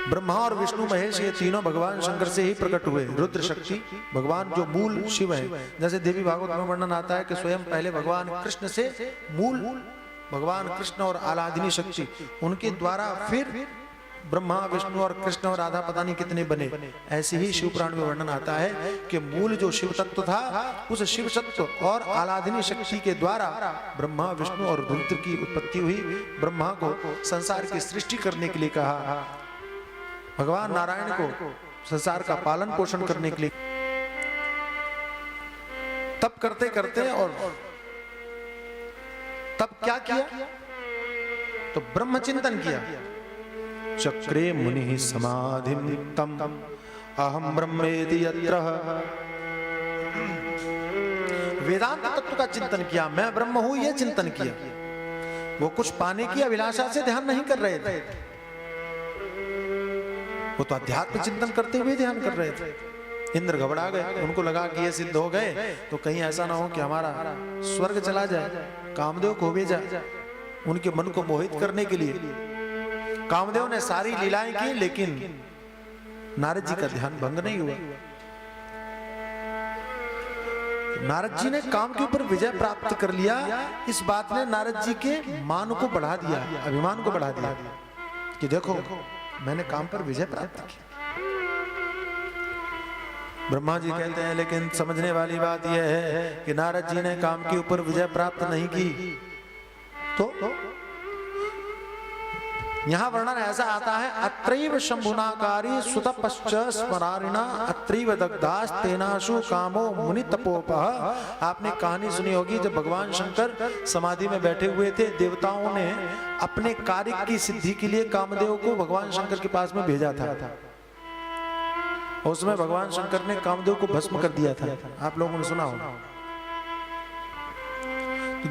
ब्रह्मा और विष्णु महेश ये तीनों भगवान शंकर से ही प्रकट हुए। रुद्र शक्ति भगवान जो मूल शिव है, जैसे देवी भागवत में वर्णन आता है कि स्वयं पहले भगवान कृष्ण से मूल भगवान कृष्ण और आराधनी शक्ति, उनके द्वारा फिर ब्रह्मा विष्णु और कृष्ण और राधा पता नहीं कितने बने। ऐसे ही शिव पुराण में वर्णन आता है कि मूल जो शिव तत्व था, उस शिव तत्व और आराधनी शक्ति के द्वारा ब्रह्मा विष्णु और रुद्र की उत्पत्ति हुई। ब्रह्मा को संसार की सृष्टि करने के लिए कहा, भगवान नारायण को संसार का पालन पोषण करने के लिए। तब करते करते और तब क्या किया, तो ब्रह्म चिंतन किया। चक्रे मुनि समाधिम तम अहम ब्रह्मेति यत्र, वेदांत तत्व का चिंतन किया, मैं ब्रह्म हूं, यह चिंतन किया। वो कुछ पाने की अभिलाषा से ध्यान नहीं कर रहे थे, वो तो अध्यात्म चिंतन करते हुए ध्यान कर रहे थे। इंद्र घबरा गए, उनको लगा कि ये सिद्ध हो गए तो कहीं ऐसा ना हो कि हमारा स्वर्ग चला जाए। कामदेव को भेजा उनके मन को मोहित करने के लिए। कामदेव ने सारी लीलाएं की, लेकिन नारद जी का ध्यान भंग नहीं हुआ। नारद जी ने काम के ऊपर विजय प्राप्त कर लिया। इस बात ने नारद जी के मान को बढ़ा दिया, अभिमान को बढ़ा दिया कि देखो मैंने काम पर विजय प्राप्त की। ब्रह्मा जी कहते हैं लेकिन समझने वाली बात यह है कि नारद जी ने काम के ऊपर विजय प्राप्त नहीं की। तो यहां वर्णन ऐसा आता है, अत्रैव शंभुनाकारी सुतपश्च स्मरारिणा अत्रैव दग्धास तेनाशु कामो मुनि तपोपः। आपने कहानी सुनी होगी, जब भगवान शंकर समाधि में बैठे हुए थे, देवताओं ने अपने कार्य की सिद्धि के लिए कामदेव को भगवान शंकर के पास में भेजा था। उसमें भगवान शंकर ने कामदेव को भस्म कर दिया था, आप लोगों ने सुना होगा।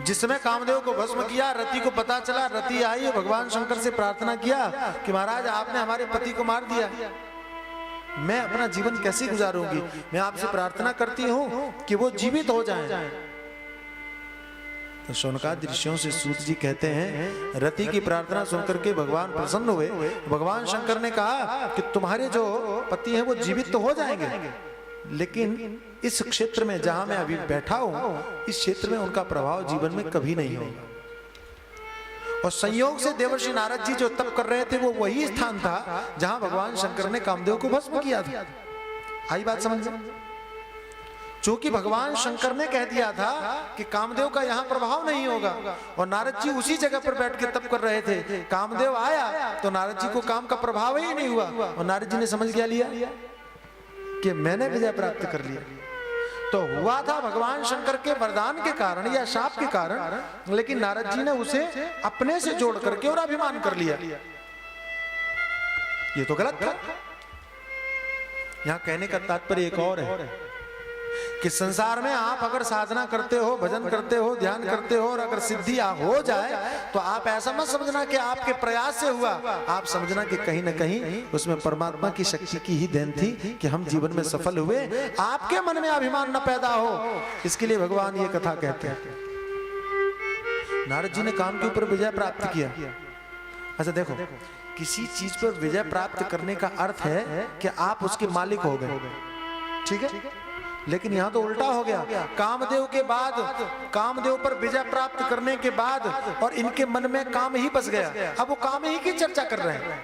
जिसमें कामदेव को भस्म किया, रति को पता चला, रति आई, भगवान शंकर से प्रार्थना किया कि महाराज आपने हमारे पति को मार दिया, मैं अपना जीवन कैसे गुजारूंगी, मैं आपसे प्रार्थना करती हूं कि वो जीवित हो जाएं। तो शौनकादि ऋषियों से सूत जी कहते हैं, रति की प्रार्थना सुनकर के भगवान प्रसन्न हुए। भगवान शंकर ने कहा कि तुम्हारे जो पति हैं वो जीवित तो हो जाएंगे, लेकिन इस क्षेत्र में जहां मैं अभी बैठा हूं, इस क्षेत्र में उनका प्रभाव जीवन में कभी नहीं होगा। और संयोग से देवर्षि नारद जी जो तप कर रहे थे, वो वही स्थान था जहां भगवान शंकर ने कामदेव को भस्म किया था। आई बात समझ में? चूंकि भगवान शंकर ने कह दिया था कि कामदेव का यहां प्रभाव नहीं होगा, और नारद जी उसी जगह पर बैठ के तप कर रहे थे। कामदेव आया तो नारद जी को काम का प्रभाव ही नहीं हुआ, और नारद जी ने समझ क्या लिया कि मैंने विजय प्राप्त कर लिया। तो हुआ था भगवान शंकर के वरदान के कारण या शाप के कारण, लेकिन नारद जी ने उसे अपने से जोड़ करके और अभिमान कर लिया। ये तो गलत था। यहां कहने का तात्पर्य एक और है कि संसार में आप अगर साधना करते हो, भजन करते हो, ध्यान करते हो, और अगर सिद्धि हो जाए तो आप ऐसा मत समझना कि आपके प्रयास से हुआ। आप समझना कि कहीं ना कहीं उसमें परमात्मा की शक्ति की ही देन थी कि हम जीवन में सफल हुए। आपके मन में अभिमान न पैदा हो, इसके लिए भगवान ये कथा कहते हैं। नारद जी ने काम के ऊपर विजय प्राप्त किया। अच्छा देखो, किसी चीज पर विजय प्राप्त करने का अर्थ है कि आप उसके मालिक हो गए, ठीक है? लेकिन यहां तो उल्टा हो गया। कामदेव के बाद, कामदेव पर विजय प्राप्त करने के बाद, और इनके मन में काम ही बस गया। अब वो काम ही की चर्चा कर रहे हैं।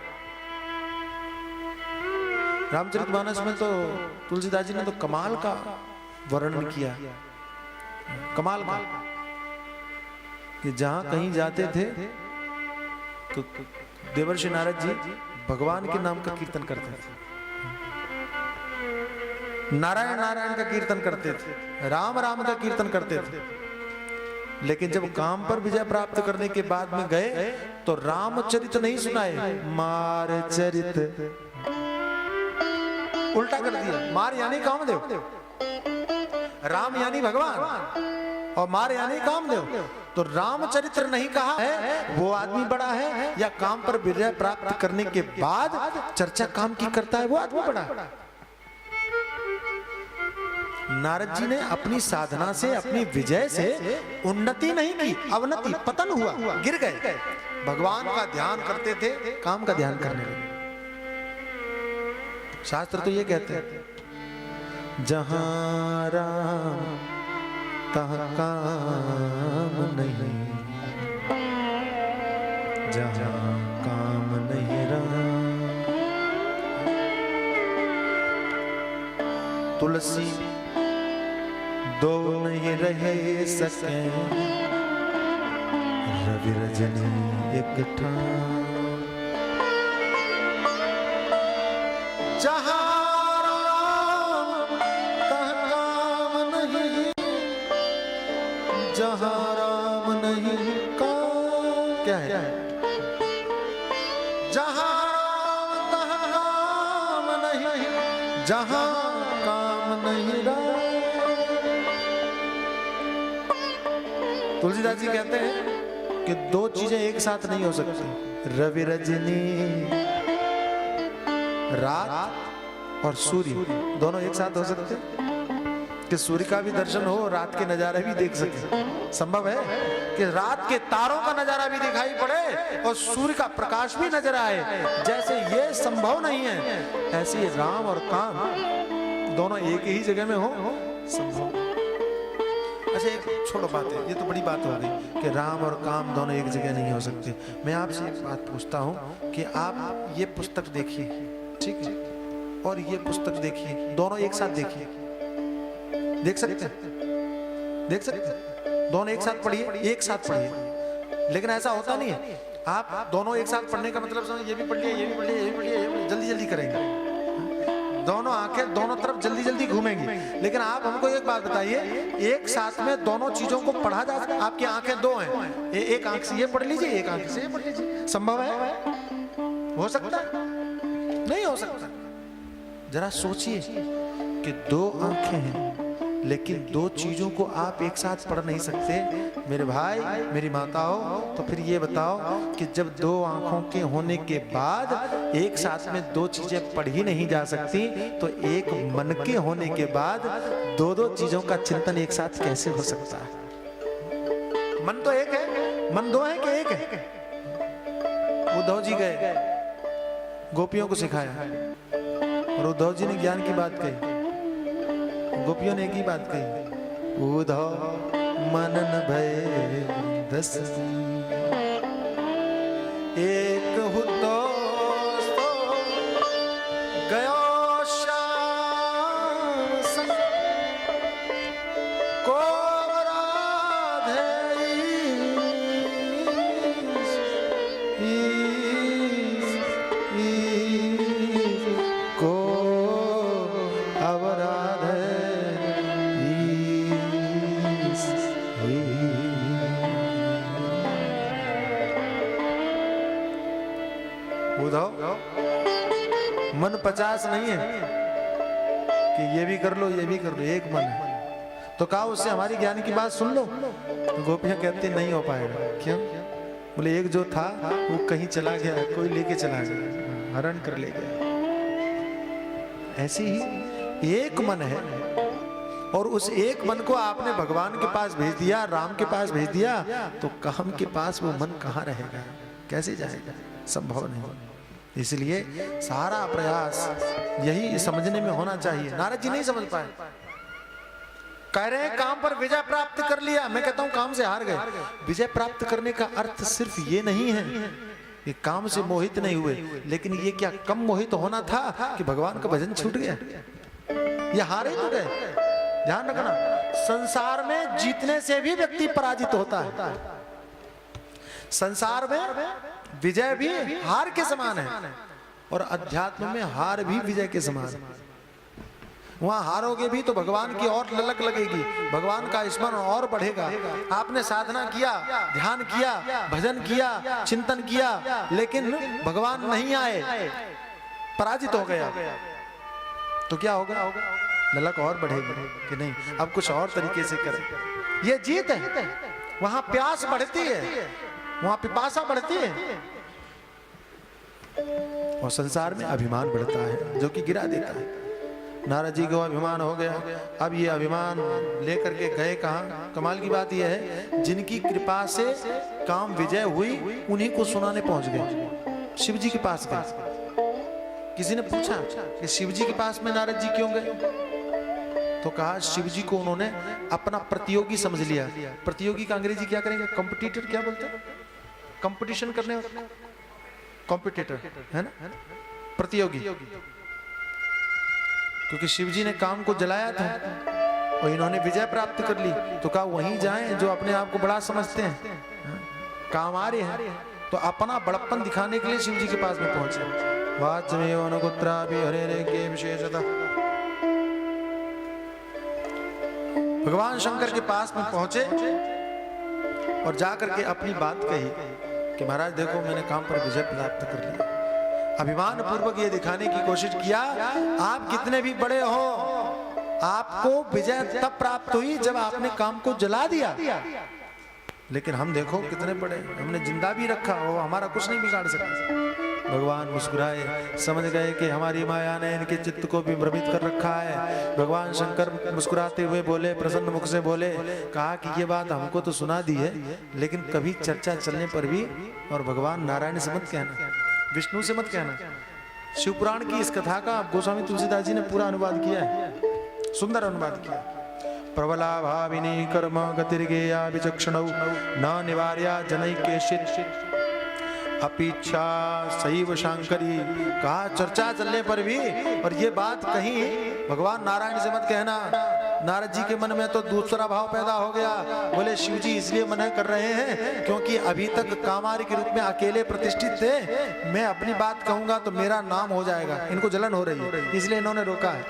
रामचरितमानस में तो तुलसीदास जी ने तो कमाल का वर्णन किया, कमाल का, कि जहां कहीं जाते थे तो देवर्षि नारद जी भगवान के नाम का कीर्तन करते थे, नारायण नारायण का कीर्तन करते थे, राम राम का कीर्तन करते थे। लेकिन जब काम पर विजय प्राप्त करने के बाद में गए तो रामचरित नहीं सुनाए, मार चरित, उल्टा कर दिया। मार यानी कामदेव, राम यानी भगवान, और मार यानी कामदेव। तो रामचरित्र नहीं कहा है, वो आदमी बड़ा है, या काम पर विजय प्राप्त करने के बाद चर्चा काम की करता है वो आदमी बड़ा है। नारद जी ने अपनी साधना से, अपनी विजय से उन्नति नहीं की, अवनति, पतन हुआ, गिर गए। भगवान का ध्यान करते थे, काम का ध्यान करने लगे। शास्त्र तो ये कहते हैं जहां राम तहां काम नहीं, जहां काम नहीं राम। तुलसी दो नहीं रह सके, रवि रजनी एक ठाम। जहां राम तहां काम नहीं, जहां राम नहीं काम। क्या है? जहां राम तहां काम नहीं, जहां काम नहीं राम। तुलसीदास जी कहते हैं कि दो चीजें एक साथ नहीं हो सकती, रवि रजनी रात और सूर्य दोनों एक साथ हो सकते कि सूर्य का भी दर्शन हो, रात के नजारे भी देख सके। संभव है कि रात के तारों का नजारा भी दिखाई पड़े और सूर्य का प्रकाश भी नजर आए? जैसे ये संभव नहीं है, ऐसे राम और काम दोनों एक ही जगह में हो संभव। अच्छा एक छोड़ो बात है, ये तो बड़ी बात हो गई कि राम और काम दोनों एक जगह नहीं हो सकते। मैं आपसे एक बात पूछता हूँ कि आप ये पुस्तक देखिए, ठीक है, और ये पुस्तक देखिए, दोनों एक साथ देखिए, देख सकते हैं? देख सकते हैं? दोनों एक साथ पढ़िए, एक साथ पढ़िए। लेकिन ऐसा होता नहीं है, आप दोनों एक साथ पढ़ने का मतलब समझ, ये भी पढ़ लिया, ये भी पढ़ लिया, ये भी पढ़ लिया, जल्दी जल्दी करेंगे, दोनों आंखें दोनों तरफ जल्दी जल्दी घूमेंगी। लेकिन आप हमको एक बात बताइए, एक साथ में दोनों चीजों को पढ़ा जा सकता? आपकी आंखें दो हैं, एक आंख से ये पढ़ लीजिए, एक आंख से ये पढ़ लीजिए, संभव है? हो सकता है? नहीं हो सकता। जरा सोचिए कि दो आंखें हैं लेकिन दो चीजों को आप एक साथ पढ़ नहीं सकते। मेरे भाई मेरी माताओं, तो फिर ये बताओ कि जब दो आंखों के होने के बाद एक साथ में दो चीजें पढ़ ही नहीं जा सकती, तो एक मन के होने के बाद दो दो चीजों का चिंतन एक साथ कैसे हो सकता है? मन तो एक है, मन दो है कि एक है? उद्धव जी गए, गोपियों को सिखाया, और उद्धव जी ने ज्ञान की बात कही, गोपियों ने एक ही बात कही, उद्धव मनन भय दस एक हुतो गयो श्याम संग को राधे को अवराधे उद्धव मन 50 नहीं है कि ये भी कर लो ये भी कर लो, एक मन है। तो कहा उससे हमारी ज्ञान की बात सुन लो। तो गोपियां कहती नहीं हो पाएगा। क्यों? बोले एक जो था वो कहीं चला गया, कोई लेके चला गया, हरण कर ले गया। ऐसी ही एक मन है और उस एक मन को आपने भगवान के पास भेज दिया, राम के पास भेज दिया, तो काम के पास वो मन कहाँ रहेगा, कैसे जाएगा? संभव नहीं। इसलिए सारा प्रयास यही समझने में होना चाहिए। नारद जी नहीं समझ पाए, कह रहे हैं काम पर विजय प्राप्त कर लिया। मैं कहता हूं काम से हार गए। विजय प्राप्त करने का अर्थ सिर्फ ये नहीं है कि काम से मोहित नहीं हुए, लेकिन ये क्या कम मोहित होना था कि भगवान का भजन छूट गया? ये हारे तो गए। ध्यान रखना, संसार में जीतने से भी व्यक्ति पराजित होता है। संसार में विजय भी हार के समान है और अध्यात्म में हार भी विजय के समान है। वहां हारोगे भी तो भगवान की और ललक लगेगी, भगवान का स्मरण और बढ़ेगा। आपने साधना किया, ध्यान किया, भजन किया, चिंतन किया, लेकिन भगवान नहीं आए, पराजित हो गया, तो क्या होगा? ललक और बढ़ेगी कि नहीं, अब कुछ और तरीके से करें। ये जीत है। वहां प्यास बढ़ती है, वहां पिपासा बढ़ती है, और संसार में अभिमान बढ़ता है जो कि गिरा देता है। नारद जी को अभिमान हो गया। अब ये अभिमान लेकर के गए कहां? कमाल की बात यह है, जिनकी कृपा से काम विजय हुई उन्हीं को सुनाने पहुंच गए। शिव जी के पास गए। किसी ने पूछा कि शिव जी के पास में नारद जी क्यों गए, तो कहा शिव जी को उन्होंने अपना प्रतियोगी समझ लिया। प्रतियोगी का अंग्रेजी क्या करेंगे, कंपटीटर क्या बोलते हैं, कंपटीशन करने वाला, कॉम्पिटिटर है ना, प्रतियोगी। क्योंकि शिव जी ने काम को जलाया था और इन्होंने विजय प्राप्त कर ली, तो कहा वहीं जाएं जो अपने आप को बड़ा समझते हैं, काम आ रहे हैं। तो अपना बड़प्पन दिखाने के लिए शिव जी के पास में पहुंचे। वाचमेव अनुगुत्रा भी हरे रे के विशेषतः भगवान शंकर के पास में पहुंचे और जाकर के अपनी बात कही कि महाराज देखो मैंने काम पर विजय प्राप्त कर लिया। अभिमान पूर्वक ये दिखाने की कोशिश किया आप कितने भी बड़े हो, आपको विजय तब प्राप्त हुई जब आपने काम को जला दिया, लेकिन हम देखो कितने बड़े, हमने जिंदा भी रखा हो, हमारा कुछ नहीं बिगाड़ सकता। भगवान मुस्कुराए, समझ गए कि हमारी माया ने इनके चित्त को भी भ्रमित कर रखा है। भगवान शंकर मुस्कुराते हुए बोले, प्रसन्न मुख से बोले, कहा कि ये बात हमको तो सुना दी है, लेकिन कभी चर्चा चलने पर भी, और भगवान नारायण से मत कहना, विष्णु से मत कहना। शिव पुराण की इस कथा का गोस्वामी तुलसीदास जी ने पूरा अनुवाद किया है, सुंदर अनुवाद किया। प्रबला भाविनी कर्म गतिर्गेया विचक्षणौ न निवार्या जनैकेशित अपीच्छा सैव शांकरी। कहा चर्चा चलने पर भी, और ये बात कहीं भगवान नारायण से मत कहना। नारद जी के मन में तो दूसरा भाव पैदा हो गया, बोले शिव जी इसलिए मना कर रहे हैं क्योंकि अभी तक कामार्य के रूप में अकेले प्रतिष्ठित थे, मैं अपनी बात कहूंगा तो मेरा नाम हो जाएगा, इनको जलन हो रही है, इसलिए इन्होंने रोका है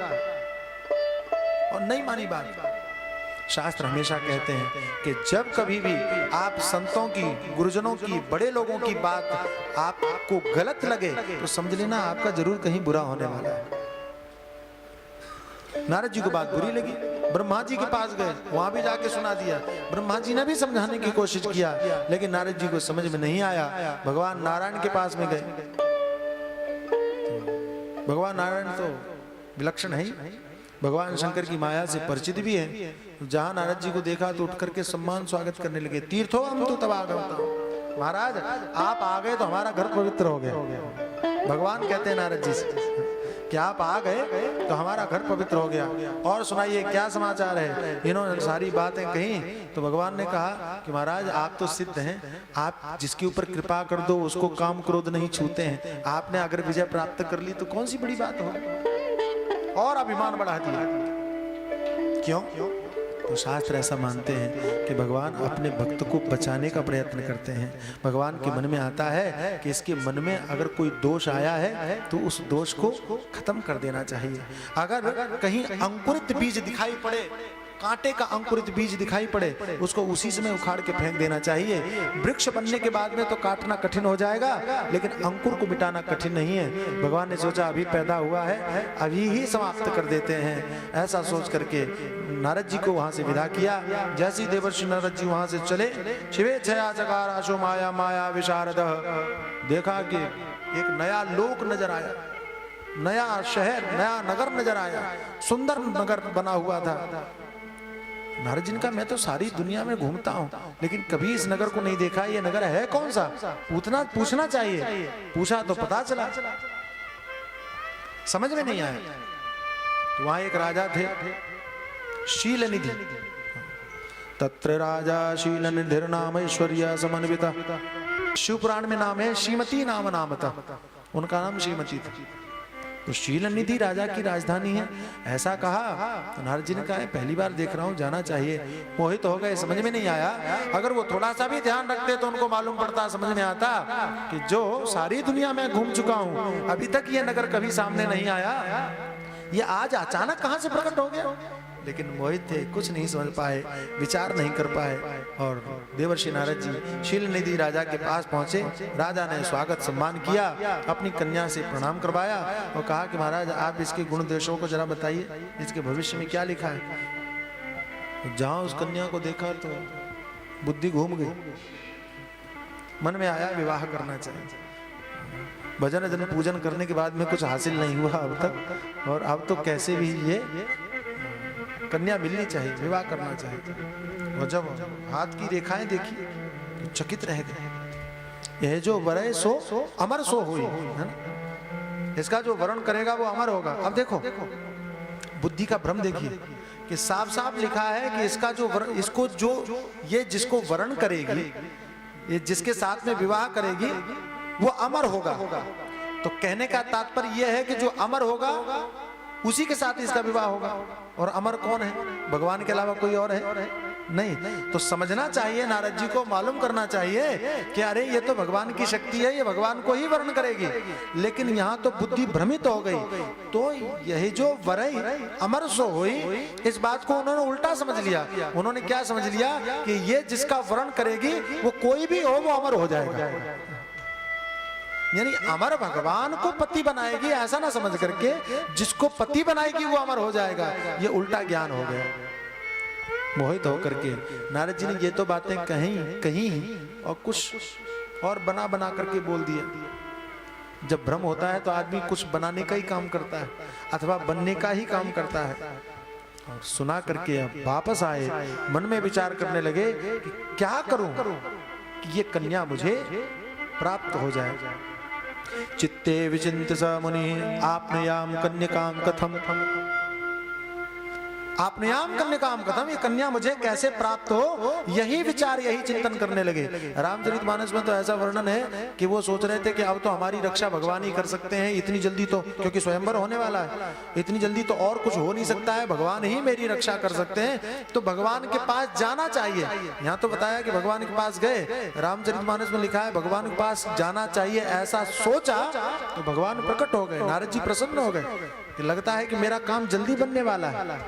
और नहीं मानी बात। शास्त्र हमेशा कहते हैं कि जब कभी भी आप संतों की, गुरुजनों की, बड़े लोगों की बात आपको गलत लगे तो समझ लेना आपका जरूर कहीं बुरा होने वाला है। नारद जी को बात बुरी लगी, ब्रह्मा जी के पास गए, वहां भी जाके सुना दिया। ब्रह्मा जी ने भी समझाने की कोशिश किया, लेकिन नारद जी को समझ में नहीं आया। भगवान नारायण के पास में गए। भगवान नारायण तो विलक्षण है, भगवान शंकर की माया से परिचित भी है। जहां नारद जी को देखा तो उठ करके सम्मान स्वागत करने लगे। तीर्थो हम तो तब आ गए, महाराज आप आ गए तो हमारा घर पवित्र हो गया। भगवान कहते हैं नारद जी से कि आप आ गए तो हमारा घर पवित्र हो गया। और सुनाइए क्या समाचार है। इन्होंने सारी बातें कही तो भगवान ने कहा कि महाराज आप तो सिद्ध हैं, आप जिसके ऊपर कृपा कर दो उसको काम क्रोध नहीं छूते हैं। आपने अगर विजय प्राप्त कर ली तो कौन सी बड़ी बात हो, और अभिमान बढ़ा दिया। क्यों? तो शास्त्र ऐसा मानते हैं कि भगवान अपने भक्त को बचाने का प्रयत्न करते हैं। भगवान के मन में आता है कि इसके मन में अगर कोई दोष आया है तो उस दोष को खत्म कर देना चाहिए। अगर कहीं अंकुरित बीज दिखाई पड़े, कांटे का अंकुरित बीज दिखाई पड़े, उसको उसी समय उखाड़ के फेंक देना चाहिए। वृक्ष बनने के बाद में तो काटना कठिन हो जाएगा, लेकिन अंकुर को मिटाना कठिन नहीं है। भगवान ने सोचा अभी पैदा हुआ है, अभी ही समाप्त कर देते हैं। ऐसा सोच करके नारद जी को वहां से विदा किया। जैसे देवर्षि नारद जी वहां से चले, शिवे छया चकार आशो माया माया विशारद, देखा कि एक नया लोक नजर आया, नया शहर, नया नगर नजर आया, सुंदर नगर बना हुआ था। नारद जी ने कहा मैं तो सारी दुनिया में घूमता हूं, लेकिन कभी इस नगर को नहीं देखा, ये नगर है कौन सा, पूछना चाहिए। पूछा तो पता चला, समझ में नहीं आया। तो वहां एक राजा थे शीलनिधि, तत्र राजा शीलनिधिर नाम ऐश्वर्य समन्विता। शिव पुराण में नाम है श्रीमती नाम नामता, उनका नाम श्रीमती था। तो शीलनिधि राजा की राजधानी है, ऐसा कहा। तो नारद जी ने कहा पहली बार देख रहा हूं, जाना चाहिए। मोहित हो गए, समझ में नहीं आया। अगर वो थोड़ा सा भी ध्यान रखते तो उनको मालूम पड़ता, समझ में आता कि जो सारी दुनिया में घूम चुका हूं, अभी तक ये नगर कभी सामने नहीं आया, ये आज अचानक कहां से प्रकट हो गया। लेकिन मोहित थे, कुछ नहीं समझ पाए, विचार नहीं कर पाए। और देवर्षि नारद जी शीलनिधि राजा के पास पहुंचे। राजा ने स्वागत सम्मान किया, अपनी कन्या से प्रणाम करवाया और कहा कि महाराज आप इसके गुण दोषों को जरा बताइए, इसके भविष्य में क्या लिखा है। जहां उस कन्या को देखा तो बुद्धि घूम गई, मन में आया विवाह करना चाहिए। भजन जन पूजन करने के बाद में कुछ हासिल नहीं हुआ अब तक, और अब तो कैसे भी ये कन्या मिलनी चाहिए, विवाह करना चाहिए। और जब हाथ की रेखाएं देखी तो चकित रह गए। यह जो वरय सो अमर सो हुई, है ना। इसका जो वर्ण करेगा वो अमर होगा। अब देखो बुद्धि का भ्रम देखिए कि साफ साफ लिखा है कि इसका जो इसको जो ये जिसको वर्ण करेगी, ये जिसके साथ में विवाह करेगी वो अमर होगा। तो कहने का तात्पर्य यह है कि जो अमर होगा उसी के साथ इसका विवाह होगा। और अमर कौन है? भगवान के अलावा कोई और है नहीं। तो समझना चाहिए, नारद जी को मालूम करना चाहिए कि अरे ये तो भगवान की शक्ति है, ये भगवान को ही वर्ण करेगी। लेकिन यहाँ तो बुद्धि भ्रमित हो गई। तो यही जो वरई अमर सो हुई, इस बात को उन्होंने उल्टा समझ लिया। उन्होंने क्या समझ लिया कि ये जिसका वर्ण करेगी वो कोई भी हो वो अमर हो जाएगा। यानी अमर भगवान को पति बनाएगी ऐसा ना समझ करके जिसको पति बनाएगी वो अमर हो जाएगा, ये उल्टा ज्ञान हो गया। मोहित होकर के नारद जी ने ये तो बातें कहीं और कुछ और बना बना करके बोल दिया। जब भ्रम होता है तो आदमी कुछ बनाने का ही काम करता है अथवा बनने का ही काम करता है। और सुना करके अब वापस आए, मन में विचार करने लगे कि क्या करूं कि ये कन्या मुझे प्राप्त हो जाए। चित्ते विचिन्त्य स मुनि आपनयाम कन्यकाम कथम, आपनयाम कन्यकाम कथम, ये कन्या मुझे कैसे प्राप्त हो, यही विचार यही चिंतन करने लगे। रामचरितमानस में तो ऐसा वर्णन है कि वो सोच रहे थे कि अब तो हमारी रक्षा भगवान ही कर सकते हैं, इतनी जल्दी तो, क्योंकि स्वयंवर होने वाला है, इतनी जल्दी तो और कुछ हो नहीं सकता है, भगवान ही मेरी रक्षा कर सकते हैं, तो भगवान के पास जाना चाहिए। यहाँ तो बताया कि भगवान के पास गए, रामचरितमानस में लिखा है भगवान के पास जाना चाहिए, ऐसा सोचा तो भगवान प्रकट हो गए। नारद जी प्रसन्न हो गए कि लगता है कि मेरा काम जल्दी बनने वाला है,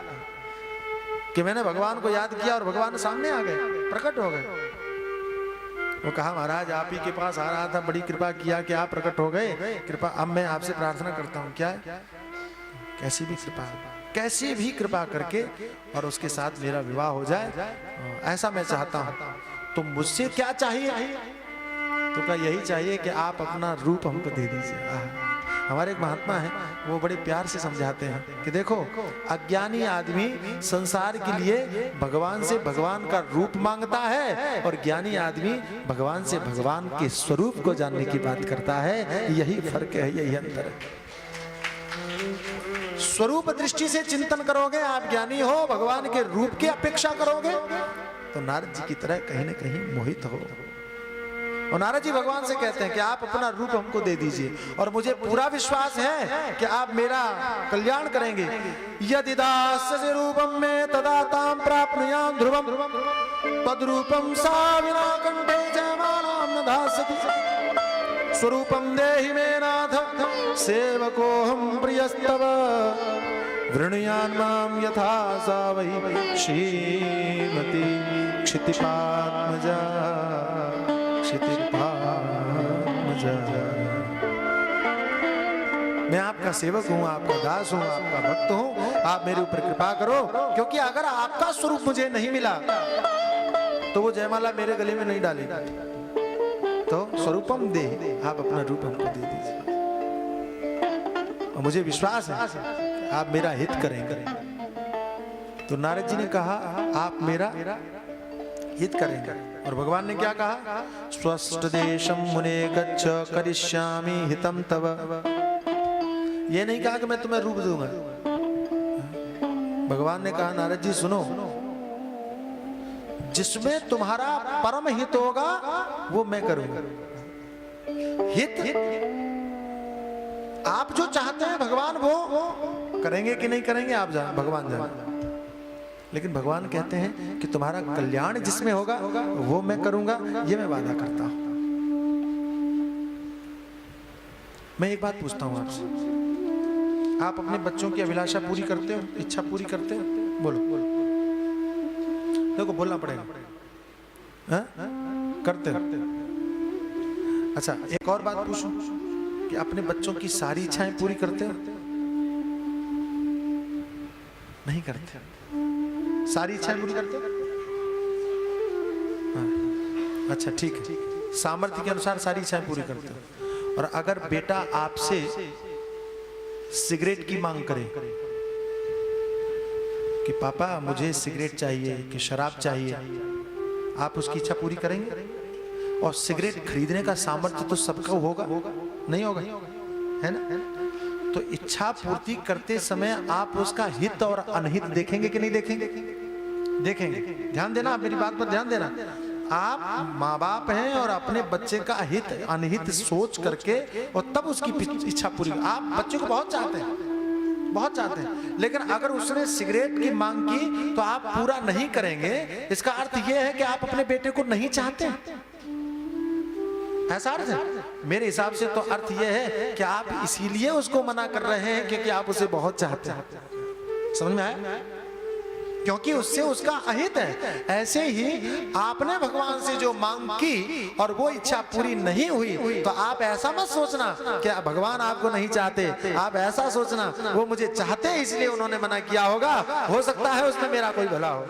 कि मैंने भगवान को याद किया और भगवान सामने आ गए, प्रकट हो गए। वो कहा महाराज आप ही के पास आ रहा था, बड़ी कृपा किया कि आप प्रकट हो गए, कृपा अब मैं आपसे प्रार्थना करता हूँ। क्या है? कैसी भी कृपा करके और उसके साथ मेरा विवाह हो जाए, ऐसा मैं चाहता हूँ। तो मुझसे क्या चाहिए? तो कहा यही चाहिए कि आप अपना रूप हमको दे दीजिए। हमारे एक महात्मा है, वो बड़े प्यार से समझाते हैं कि देखो अज्ञानी आदमी संसार के लिए भगवान से भगवान का रूप मांगता है और ज्ञानी आदमी भगवान से भगवान के स्वरूप को जानने की बात करता है। यही फर्क है, यही अंतर है। स्वरूप दृष्टि से चिंतन करोगे आप ज्ञानी हो, भगवान के रूप की अपेक्षा करोगे तो नारद जी की तरह कहीं न कहीं मोहित हो। और नारद जी भगवान से कहते हैं कि आप अपना रूप हमको दे दीजिए और मुझे पूरा विश्वास है कि आप मेरा कल्याण करेंगे। यदि दास्य रूपम में तदा ताम प्राप्नुयाम ध्रुवम तद्रूपम सा विना कंठे जयमालाम न दास्यति स्वरूपम देहि मे नाथ सेवकोहम प्रियस्तव वृणुयान माम यथा सा वही श्रीमती क्षितिपात्मजा। मैं आपका सेवक हूँ, आपका दास हूँ, आपका भक्त हूँ, आप मेरे ऊपर कृपा करो, क्योंकि अगर आपका स्वरूप मुझे नहीं मिला तो वो जयमाला मेरे गले में नहीं डालेगा। तो स्वरूपम दे, आप अपना रूप हमको दे दीजिए और मुझे विश्वास है आप मेरा हित करेंगे। तो नारद जी ने कहा आप मेरा हित करेंगे। और भगवान ने क्या कहा? स्वस्थ देशम मुने गच्छ करिष्यामि हितम तव। ये नहीं कहा कि मैं तुम्हें रूप दूंगा। भगवान ने कहा नारद जी सुनो, जिसमें तुम्हारा परम हित होगा वो मैं करूंगा। हित आप जो चाहते हैं भगवान वो करेंगे कि नहीं करेंगे आप जान, भगवान जाने। लेकिन भगवान कहते हैं कि तुम्हारा कल्याण जिसमें होगा वो मैं करूंगा, ये मैं वादा करता हूं। मैं एक बात पूछता हूं आपसे, आप अपने बच्चों की अभिलाषा पूरी करते हो, इच्छा पूरी करते हो? बोलो देखो, बोलना पड़ेगा। करते हो? अच्छा एक और बात पूछूं कि अपने बच्चों की सारी इच्छाएं पूरी करते हो? नहीं करते। सारी इच्छाएं पूरी करते हो? अच्छा ठीक है, सामर्थ्य के अनुसार सारी इच्छाएं पूरी करते हो। और अगर बेटा आपसे सिगरेट की मांग करे कि पापा मुझे सिगरेट चाहिए कि शराब चाहिए, आप उसकी इच्छा पूरी करेंगे? और सिगरेट खरीदने का सामर्थ्य तो सबका होगा, नहीं होगा, है ना? तो इच्छा पूर्ति करते समय आप उसका हित और अनहित देखेंगे कि नहीं देखेंगे? देखेंगे। ध्यान देना, मेरी बात पर ध्यान देना। आप माँ बाप हैं और अपने बच्चे का हित अनहित सोच करके और तब उसकी इच्छा पूरी। आप बच्चे को बहुत चाहते हैं, बहुत चाहते हैं, लेकिन अगर उसने सिगरेट की मांग की तो आप पूरा नहीं करेंगे, इसका अर्थ यह है कि आप अपने बेटे को नहीं चाहते। ऐसा अर्थ है मेरे हिसाब से। तो अर्थ यह है कि आप इसीलिए उसको मना कर रहे हैं क्योंकि आप उसे बहुत चाहते हैं। समझ में आया? क्योंकि उससे उसका अहित है। ऐसे ही आपने भगवान से जो मांग की और वो इच्छा पूरी नहीं हुई, तो आप ऐसा मत सोचना कि भगवान आपको नहीं चाहते। आप ऐसा सोचना वो मुझे चाहते हैं इसलिए उन्होंने मना किया होगा, हो सकता है उसमें मेरा कोई भला हो।